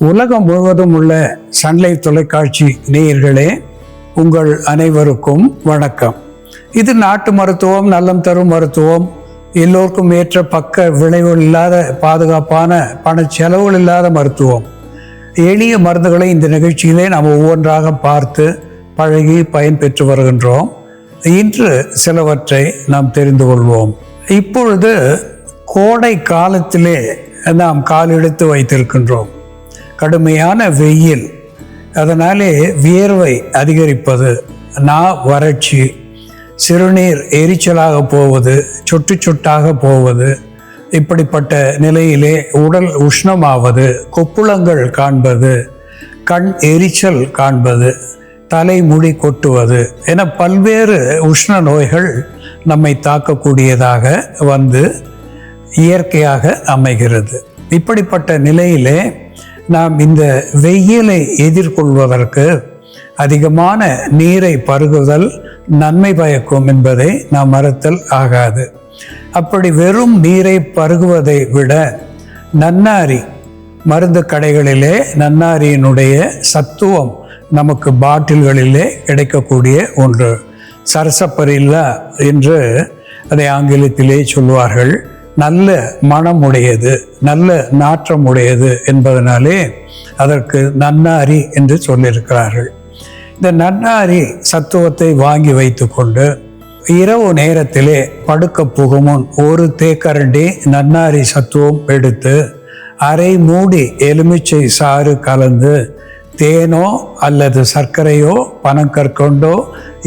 உலகம் முழுவதும் உள்ள சன்லைஃப் தொலைக்காட்சி நேயர்களே, உங்கள் அனைவருக்கும் வணக்கம். இது நாட்டு மருத்துவம், நலம் தரும் மருத்துவம், எல்லோருக்கும் ஏற்ற பக்க விளைவுகள் இல்லாத பாதுகாப்பான பண செலவுகள் இல்லாத மருத்துவம். எளிய மருந்துகளை இந்த நிகழ்ச்சியிலே நாம் ஒவ்வொன்றாக பார்த்து பழகி பயன்பெற்று வருகின்றோம். இன்று சிலவற்றை நாம் தெரிந்து கொள்வோம். இப்பொழுது கோடை காலத்திலே நாம் காலெடுத்து வைத்திருக்கின்றோம். கடுமையான வெயில், அதனாலே வியர்வை அதிகரிப்பது, வறட்சி, சிறுநீர் எரிச்சலாக போவது, சொட்டு சொட்டாக போவது, இப்படிப்பட்ட நிலையிலே உடல் உஷ்ணமாவது, கொப்புளங்கள் காண்பது, கண் எரிச்சல் காண்பது, தலைமுடி கொட்டுவது என பல்வேறு உஷ்ண நோய்கள் நம்மை தாக்கக்கூடியதாக வந்து இயற்கையாக அமைகிறது. இப்படிப்பட்ட நிலையிலே நாம் இந்த வெயிலை எதிர்கொள்வதற்கு அதிகமான நீரை பருகுதல் நன்மை பயக்கும் என்பதை நாம் மறத்தல் ஆகாது. அப்படி வெறும் நீரை பருகுவதை விட நன்னாரி மருந்து கடைகளிலே நன்னாரியினுடைய சத்துவம் நமக்கு பாட்டில்களிலே கிடைக்கக்கூடிய ஒன்று. சரசப்பரில்லா என்று அதை ஆங்கிலத்திலே சொல்வார்கள். நல்ல மனம் உடையது, நல்ல நாற்றம் உடையது என்பதனாலே அதற்கு நன்னாரி என்று சொல்லியிருக்கிறார்கள். இந்த நன்னாரி சத்துவத்தை வாங்கி வைத்து கொண்டு இரவு நேரத்திலே படுக்க புகுமுன் ஒரு தேக்கரண்டி நன்னாரி சத்துவம் எடுத்து அரை மூடி எலுமிச்சை சாறு கலந்து தேனோ அல்லது சர்க்கரையோ பனங்கற்கண்டோ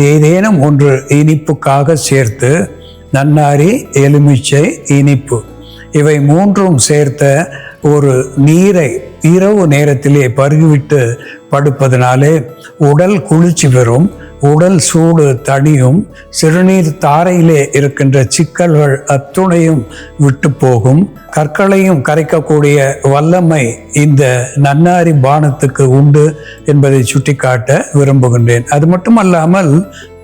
ஏதேனும் ஒன்று இனிப்புக்காக சேர்த்து, நன்னாரி, எலுமிச்சை, இனிப்பு இவை மூன்றும் சேர்த்த ஒரு நீரை இரவு நேரத்திலே பருகிவிட்டு படுப்பதனாலே உடல் குளிர்ச்சி பெறும், உடல் சூடு தணியும், சிறுநீர் தாரையிலே இருக்கின்ற சிக்கல்கள் அத்துணையும் விட்டு போகும், கற்களையும் கரைக்கக்கூடிய வல்லமை இந்த நன்னாரி பானத்துக்கு உண்டு என்பதை சுட்டிக்காட்ட விரும்புகின்றேன். அது மட்டுமல்லாமல்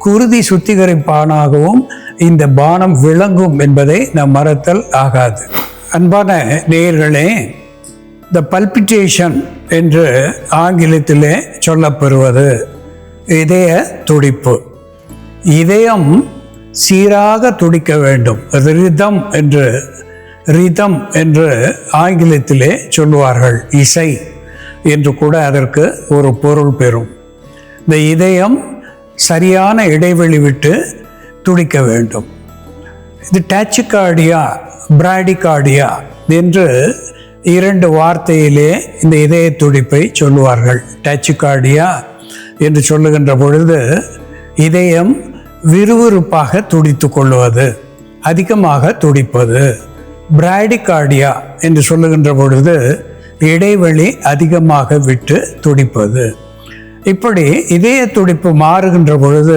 குருதி சுத்திகரிப்பானாகவும் இந்த பானம் விளங்கும் என்பதை நாம் மறத்தல் ஆகாது. அன்பான நேயர்களே, த பல்பிட்டேஷன் என்று ஆங்கிலத்திலே சொல்லப்பெறுவது இதய துடிப்பு. இதயம் சீராக துடிக்க வேண்டும். ரிதம் என்று ஆங்கிலத்திலே சொல்லுவார்கள். இசை என்று கூட அதற்கு ஒரு பொருள் பெறும். இந்த இதயம் சரியான இடைவெளி விட்டு துடிக்க வேண்டும். இது டாச்சிகார்டியா, பிராடிகார்டியா என்று இரண்டு வார்த்தையிலே இந்த இதய துடிப்பை சொல்லுவார்கள். டாச்சிகார்டியா என்று சொல்லுகின்ற பொழுது இதயம் விறுவிறுப்பாக துடித்து கொள்வது, அதிகமாக துடிப்பது. பிராடிகார்டியா என்று சொல்லுகின்ற பொழுது இடைவெளி அதிகமாக விட்டு துடிப்பது. இப்படி இதய துடிப்பு மாறுகின்ற பொழுது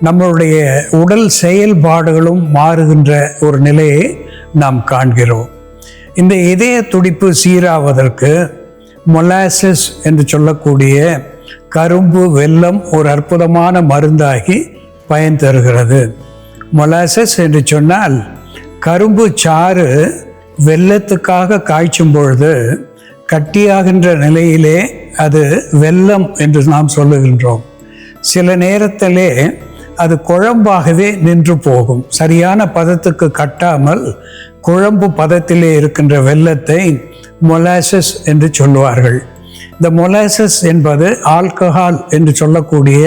நம்மளுடைய உடல் செயல்பாடுகளும் மாறுகின்ற ஒரு நிலையை நாம் காண்கிறோம். இந்த இதய துடிப்பு சீராவதற்கு மொலாசஸ் என்று சொல்லக்கூடிய கரும்பு வெல்லம் ஒரு அற்புதமான மருந்தாகி பயன் தருகிறது. மொலாசஸ் என்று சொன்னால் கரும்பு சாறு வெல்லத்துக்காக காய்ச்சும் பொழுது கட்டியாகின்ற நிலையிலே அது வெல்லம் என்று நாம் சொல்லுகின்றோம். சில நேரத்திலே அது குழம்பாகவே நின்று போகும். சரியான பதத்துக்கு கட்டாமல் குழம்பு பதத்திலே இருக்கின்ற வெல்லத்தை மொலாசஸ் என்று சொல்லுவார்கள். இந்த மொலாசஸ் என்பது ஆல்கஹால் என்று சொல்லக்கூடிய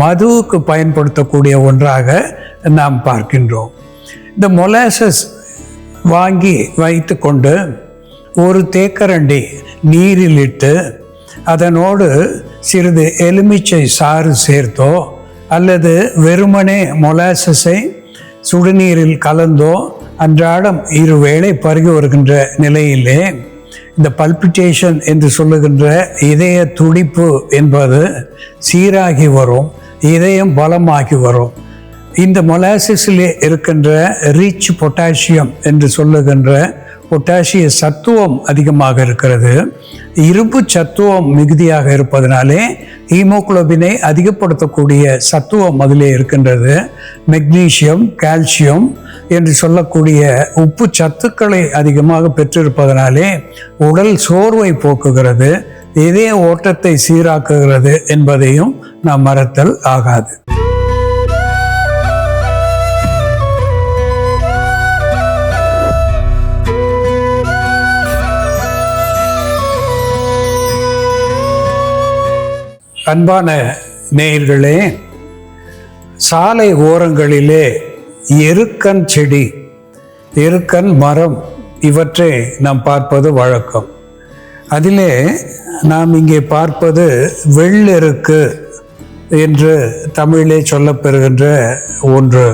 மதுவுக்கு பயன்படுத்தக்கூடிய ஒன்றாக நாம் பார்க்கின்றோம். இந்த மொலாசஸ் வாங்கி வைத்து கொண்டு ஒரு தேக்கரண்டி நீரில் இட்டு அதனோடு சிறிது எலுமிச்சை சாறு சேர்த்தோ அல்லது வெறுமனே மொலாசஸை சுடுநீரில் கலந்தோ அன்றாடம் இருவேளை பருகி வருகின்ற நிலையிலே இந்த பல்பிட்டேஷன் என்று சொல்லுகின்ற இதய துடிப்பு என்பது சீராகி வரும், இதயம் பலமாகி வரும். இந்த மொலாசஸிலே இருக்கின்ற ரிச் பொட்டாசியம் என்று சொல்லுகின்ற பொட்டாசிய சத்துவம் அதிகமாக இருக்கிறது. இரும்பு சத்துவம் மிகுதியாக இருப்பதனாலே ஹீமோகுளோபினை அதிகப்படுத்தக்கூடிய சத்துவம் அதிலே இருக்கின்றது. மெக்னீசியம், கால்சியம் என்று சொல்லக்கூடிய உப்பு சத்துக்களை அதிகமாக பெற்றிருப்பதனாலே உடல் சோர்வை போக்குகிறது, இதய ஓட்டத்தை சீராக்குகிறது என்பதையும் நாம் மறத்தல் ஆகாது. அன்பான நேயர்களே, சாலை ஓரங்களிலே எருக்கன் செடி, எருக்கன் மரம் இவற்றை நாம் பார்ப்பது வழக்கம். அதிலே நாம் இங்கே பார்ப்பது வெள்ளெருக்கு என்று தமிழிலே சொல்லப்பெறுகின்ற ஒன்று.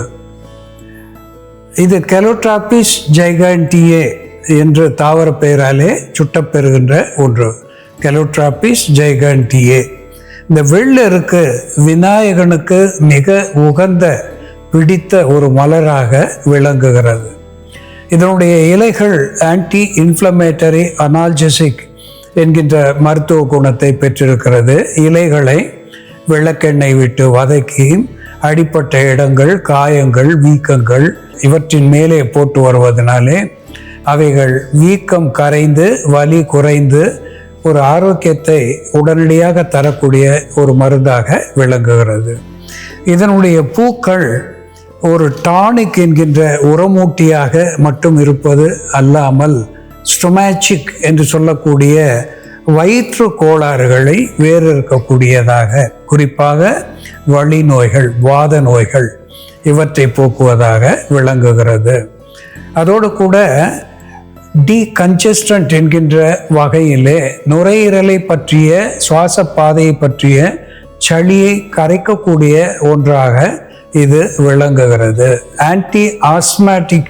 இது கெலோட்ராபிஸ் ஜைகாண்டியே என்று தாவர பெயராலே சுட்டப்பெறுகின்ற ஒன்று. கெலோட்ராபிஸ் ஜைகாண்டியே. இந்த வெள்ளெருக்கு விநாயகனுக்கு மிக உகந்த பிடித்த ஒரு மலராக விளங்குகிறது. இதனுடைய இலைகள் ஆன்டி இன்ஃப்ளமேட்டரி, அனால்ஜெசிக் என்கின்ற மருத்துவ குணத்தை பெற்றிருக்கிறது. இலைகளை விளக்கெண்ணெய் விட்டு வதக்கி அடிப்பட்ட இடங்கள், காயங்கள், வீக்கங்கள் இவற்றின் மேலே போட்டு வருவதனாலே அவைகள் வீக்கம் கரைந்து வலி குறைந்து ஒரு ஆரோக்கியத்தை உடனடியாக தரக்கூடிய ஒரு மருந்தாக விளங்குகிறது. இதனுடைய பூக்கள் ஒரு டானிக் என்கின்ற உரமூட்டியாக மட்டும் இருப்பது அல்லாமல் ஸ்டொமேச்சிக் என்று சொல்லக்கூடிய வயிற்று கோளாறுகளை வேறு இருக்கக்கூடியதாக, குறிப்பாக வலி நோய்கள், வாத நோய்கள் இவற்றை போக்குவதாக விளங்குகிறது. அதோடு கூட டீகன்ஜஸ்டன்ட் என்கின்ற வகையிலே நுரையீரலை பற்றிய, சுவாச பாதையை பற்றிய சளியை கரைக்கக்கூடிய ஒன்றாக இது விளங்குகிறது. ஆன்டி ஆஸ்மாட்டிக்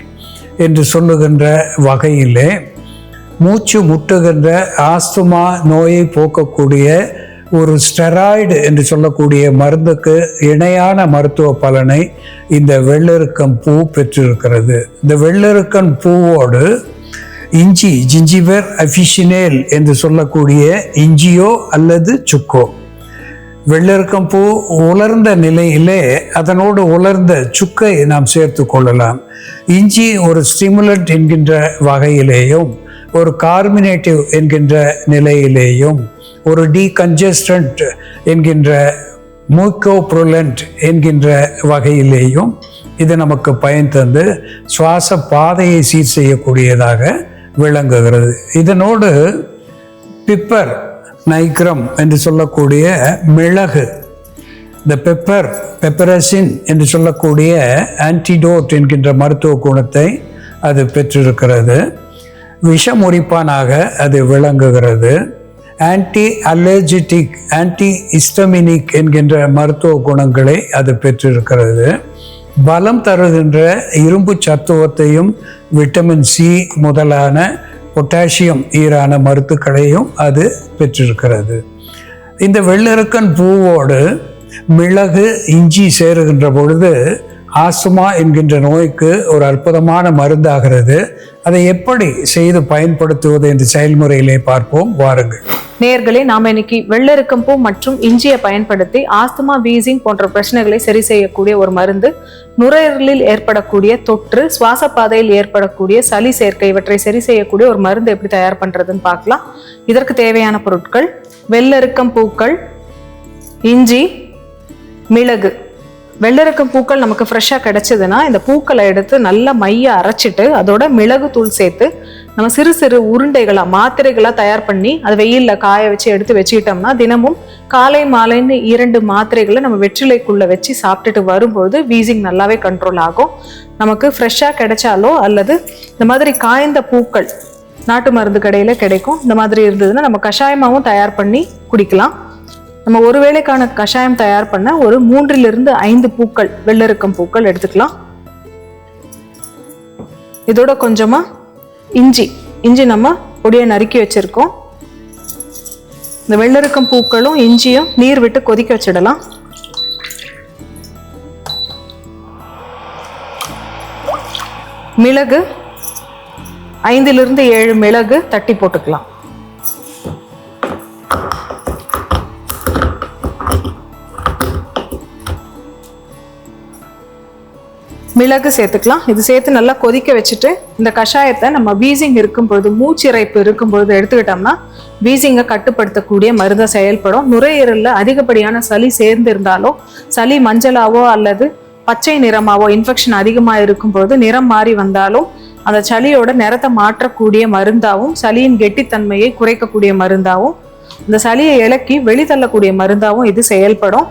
என்று சொல்லுகின்ற வகையிலே மூச்சு முட்டுகின்ற ஆஸ்துமா நோயை போக்கக்கூடிய ஒரு ஸ்டெராய்டு என்று சொல்லக்கூடிய மருந்துக்கு இணையான மருத்துவ பலனை இந்த வெள்ளெருக்கம் பூ பெற்றிருக்கிறது. இந்த வெள்ளெருக்கம் பூவோடு இஞ்சி, ஜிஞ்சிபர் அஃபிஷினேல் என்று சொல்லக்கூடிய இஞ்சியோ அல்லது சுக்கோ, வெள்ளெருக்கம் பூ உலர்ந்த நிலையிலே அதனோடு உலர்ந்த சுக்கை நாம் சேர்த்து கொள்ளலாம். இஞ்சி ஒரு ஸ்டிமுலண்ட் என்கின்ற வகையிலேயும், ஒரு கார்மினேட்டிவ் என்கின்ற நிலையிலேயும், ஒரு டீகன்ஜஸ்டன்ட் என்கின்ற மூக்கோப்ரொலண்ட் என்கின்ற வகையிலேயும் இது நமக்கு பயன் தந்து சுவாச பாதையை சீர் செய்யக்கூடியதாக விளங்குகிறது. இதனோடு பிப்பர் நைக்ரம் என்று சொல்லக்கூடிய மிளகு, இந்த பெப்பரசின் என்று சொல்லக்கூடிய ஆன்டிடோட் என்கின்ற மருத்துவ குணத்தை அது பெற்றிருக்கிறது. விஷமுறிப்பானாக அது விளங்குகிறது. ஆன்டி அலர்ஜிட்டிக், ஆன்டி ஹிஸ்டமினிக் என்கின்ற மருத்துவ குணங்களை அது பெற்றிருக்கிறது. பலம் தருகின்ற இரும்பு சத்துவத்தையும், விட்டமின் சி முதலான பொட்டாசியம் ஈரான மருத்துக்களையும் அது பெற்றிருக்கிறது. இந்த வெள்ளெருக்கன் பூவோடு மிளகு, இஞ்சி சேருகின்ற பொழுது ஆஸ்துமா என்கின்ற நோய்க்கு ஒரு அற்புதமான மருந்தாகிறது. அதை எப்படி செய்து பயன்படுத்துவது என்ற செயல்முறையிலே பார்ப்போம், வாருங்கள். நேயர்களே, நாம் இன்னைக்கு வெள்ளெருக்கம் பூ மற்றும் இஞ்சியை பயன்படுத்தி ஆஸ்துமா, வீசிங் போன்ற பிரச்சனைகளை சரி செய்யக்கூடிய ஒரு மருந்து, நுரையீரலில் ஏற்படக்கூடிய தொற்று, சுவாச பாதையில் ஏற்படக்கூடிய சளி சேர்க்கை இவற்றை சரி செய்யக்கூடிய ஒரு மருந்து எப்படி தயார் பண்றதுன்னு பார்க்கலாம். இதற்கு தேவையான பொருட்கள்: வெள்ளெருக்கம் பூக்கள், இஞ்சி, மிளகு. வெள்ளெருக்கம் பூக்கள் நமக்கு ஃப்ரெஷ்ஷாக கிடைச்சதுன்னா இந்த பூக்களை எடுத்து நல்லா மைய அரைச்சிட்டு அதோட மிளகு தூள் சேர்த்து நம்ம சிறு சிறு உருண்டைகளாக, மாத்திரைகளாக தயார் பண்ணி அதை வெயிலில் காய வச்சு எடுத்து வச்சுக்கிட்டோம்னா தினமும் காலை மாலைன்னு 2 மாத்திரைகளை நம்ம வெற்றிலைக்குள்ளே வச்சு சாப்பிட்டுட்டு வரும்போது வீசிங் நல்லாவே கண்ட்ரோல் ஆகும். நமக்கு ஃப்ரெஷ்ஷாக கிடைச்சாலோ அல்லது இந்த மாதிரி காய்ந்த பூக்கள் நாட்டு மருந்து கடையில் கிடைக்கும். இந்த மாதிரி இருந்ததுன்னா நம்ம கஷாயமாகவும் தயார் பண்ணி குடிக்கலாம். நம்ம ஒரு வேளைக்கான கஷாயம் தயார் பண்ண ஒரு 3 to 5 பூக்கள், வெள்ளெருக்கம் பூக்கள் எடுத்துக்கலாம். இதோட கொஞ்சமா இஞ்சி நம்ம பொடியை நறுக்கி வச்சிருக்கோம். இந்த வெள்ளெருக்கம் பூக்களும் இஞ்சியும் நீர் விட்டு கொதிக்க வச்சிடலாம். மிளகு 5 to 7 மிளகு தட்டி போட்டுக்கலாம். மிளகு சேர்த்துக்கலாம். இது சேர்த்து நல்லா கொதிக்க வச்சுட்டு இந்த கஷாயத்தை நம்ம வீசிங் இருக்கும் பொழுது, மூச்சிறைப்பு இருக்கும் பொழுது எடுத்துக்கிட்டோம்னா வீசிங்கை கட்டுப்படுத்தக்கூடிய மருந்தை செயல்படும். நுரையீரலில் அதிகப்படியான சளி சேர்ந்து இருந்தாலோ, சளி மஞ்சளாவோ அல்லது பச்சை நிறமாவோ இன்ஃபெக்ஷன் அதிகமாக இருக்கும் பொழுது நிறம் மாறி வந்தாலும் அந்த சளியோட நிறத்தை மாற்றக்கூடிய மருந்தாகவும், சளியின் கெட்டித்தன்மையை குறைக்கக்கூடிய மருந்தாகவும், இந்த சளியை இலக்கி வெளித்தள்ளக்கூடிய மருந்தாகவும் இது செயல்படும்.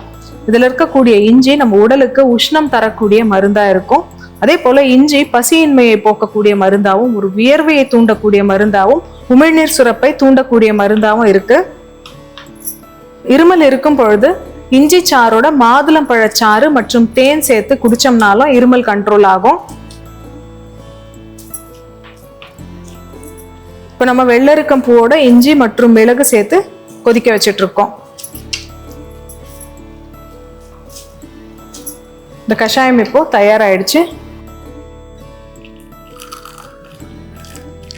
இதில் இருக்கக்கூடிய இஞ்சி நம்ம உடலுக்கு உஷ்ணம் தரக்கூடிய மருந்தா இருக்கும். அதே போல இஞ்சி பசியின்மையை போக்கக்கூடிய மருந்தாகவும், ஒரு வியர்வையை தூண்டக்கூடிய மருந்தாகவும், உமிழ்நீர் சுரப்பை தூண்டக்கூடிய மருந்தாகவும் இருக்கு. இருமல் இருக்கும் பொழுது இஞ்சி சாரோட மாதுளம்பழச்சாறு மற்றும் தேன் சேர்த்து குடிச்சோம்னாலும் இருமல் கண்ட்ரோல் ஆகும். இப்போ நம்ம வெள்ளரிக்கம் பூவோட இஞ்சி மற்றும் மிளகு சேர்த்து கொதிக்க வச்சுட்டு இருக்கோம். இந்த கஷாயம் இப்போ தயாராயிடுச்சு.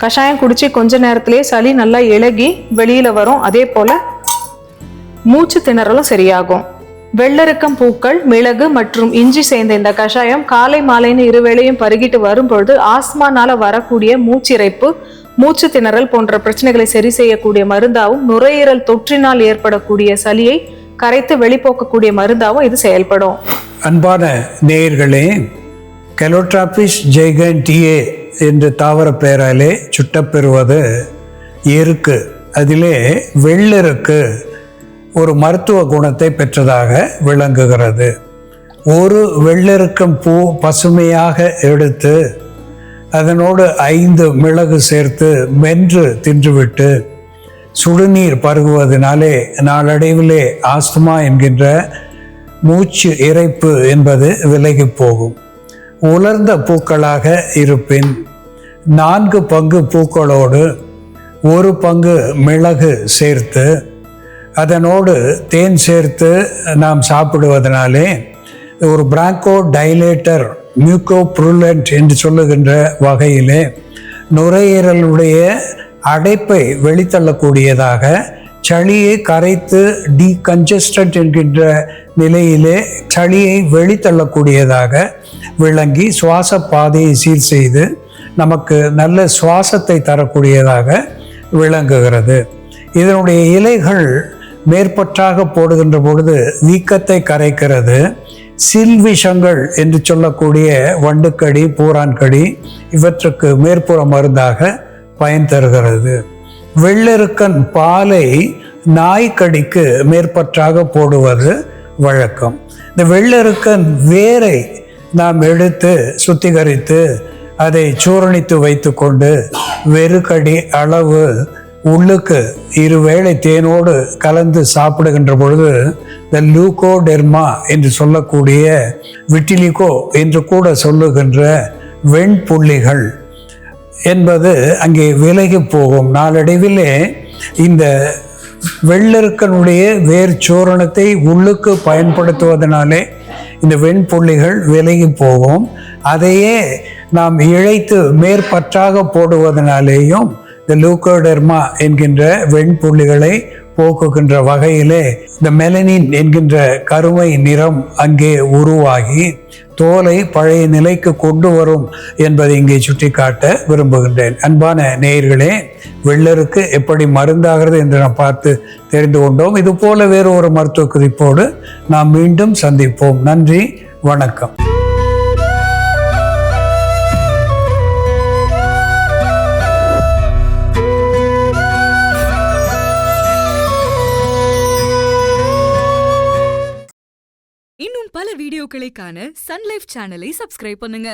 கஷாயம் குடிச்சு கொஞ்ச நேரத்திலேயே சளி நல்லா இளகி வெளியில வரும். அதே போல மூச்சு திணறலும் சரியாகும். வெள்ளரிக்கம் பூக்கள், மிளகு மற்றும் இஞ்சி சேர்ந்த இந்த கஷாயம் காலை மாலைன்னு இருவேளையும் பருகிட்டு வரும்பொழுது ஆஸ்மானால வரக்கூடிய மூச்சிறைப்பு, மூச்சு திணறல் போன்ற பிரச்சனைகளை சரி செய்யக்கூடிய மருந்தாவும், நுரையீரல் தொற்றினால் ஏற்படக்கூடிய சளியை கரைத்து வெளிப்போக்கக்கூடிய மருந்தாவும் இது செயல்படும். அன்பான நேயர்களே, கெலோட்ராபிஸ் ஜெய்கன்டியே என்ற தாவர பெயராலே சுட்டப்பெறுவது எருக்கு. அதிலே வெள்ளெருக்கு ஒரு மருத்துவ குணத்தை பெற்றதாக விளங்குகிறது. ஒரு வெள்ளெருக்கம் பூ பசுமையாக எடுத்து அதனோடு 5 மிளகு சேர்த்து மென்று தின்றுவிட்டு சுடுநீர் பருகுவதனாலே நாளடைவிலே ஆஸ்துமா என்கின்ற மூச்சு இறைப்பு என்பது விலகி போகும். உலர்ந்த பூக்களாக இருப்பின் 4 பங்கு பூக்களோடு 1 பங்கு மிளகு சேர்த்து அதனோடு தேன் சேர்த்து நாம் சாப்பிடுவதனாலே ஒரு பிராங்கோ டைலேட்டர் மியூகோப்ரூலண்ட் என்று சொல்லுகின்ற வகையிலே நுரையீரலுடைய அடைப்பை வெளித்தள்ளக்கூடியதாக, சளியை கரைத்து டீகன்ஜஸ்டன்ட் என்கின்ற நிலையிலே சளியை வெளித்தள்ளக்கூடியதாக விளங்கி சுவாச பாதையை சீர் செய்து நமக்கு நல்ல சுவாசத்தை தரக்கூடியதாக விளங்குகிறது. இதனுடைய இலைகள் மேற்பற்றாக போடுகின்ற பொழுது வீக்கத்தை கரைக்கிறது. சில்விஷங்கள் என்று சொல்லக்கூடிய வண்டுக்கடி, பூரான்கடி இவற்றுக்கு மேற்புற மருந்தாக பயன் தருகிறது. வெள்ளெருக்கன் பாலை நாய்க்கடிக்கு மேற்பற்றாக போடுவது வழக்கம். இந்த வெள்ளெருக்கன் வேரை நாம் எடுத்து சுத்திகரித்து அதை சூரணித்து வைத்து கொண்டு வெறுக்கடி அளவு உள்ளுக்கு 2 வேளை தேனோடு கலந்து சாப்பிடுகின்ற பொழுது இந்த லூகோடெர்மா என்று சொல்லக்கூடிய விட்டிலிகோ என்று கூட சொல்லுகின்ற வெண்புள்ளிகள் என்பது அங்கே விலகி போகும். நாளடைவிலே இந்த வெள்ளெருக்கனுடைய வேர் சூரணத்தை உள்ளுக்கு பயன்படுத்துவதனாலே இந்த வெண்புள்ளிகள் விலகி போகும். அதையே நாம் இழைத்து மேற்பற்றாக போடுவதனாலேயும் இந்த லூகோடெர்மா என்கின்ற வெண்புள்ளிகளை போக்குகின்ற வகையிலே இந்த மெலனின் என்கின்ற கருமை நிறம் அங்கே உருவாகி தோலை பழைய நிலைக்கு கொண்டு வரும் என்பதை இங்கே சுட்டிக்காட்ட விரும்புகின்றேன். அன்பான நேயர்களே, வெள்ளருக்கு எப்படி மருந்தாகிறது என்று நாம் பார்த்து தெரிந்து கொண்டோம். இது போல வேறு ஒரு மருத்துவ குறிப்போடு நாம் மீண்டும் சந்திப்போம். நன்றி, வணக்கம். இன்னும் பல வீடியோக்களை காண சன் லைஃப் சேனலை சப்ஸ்கிரைப் பண்ணுங்க.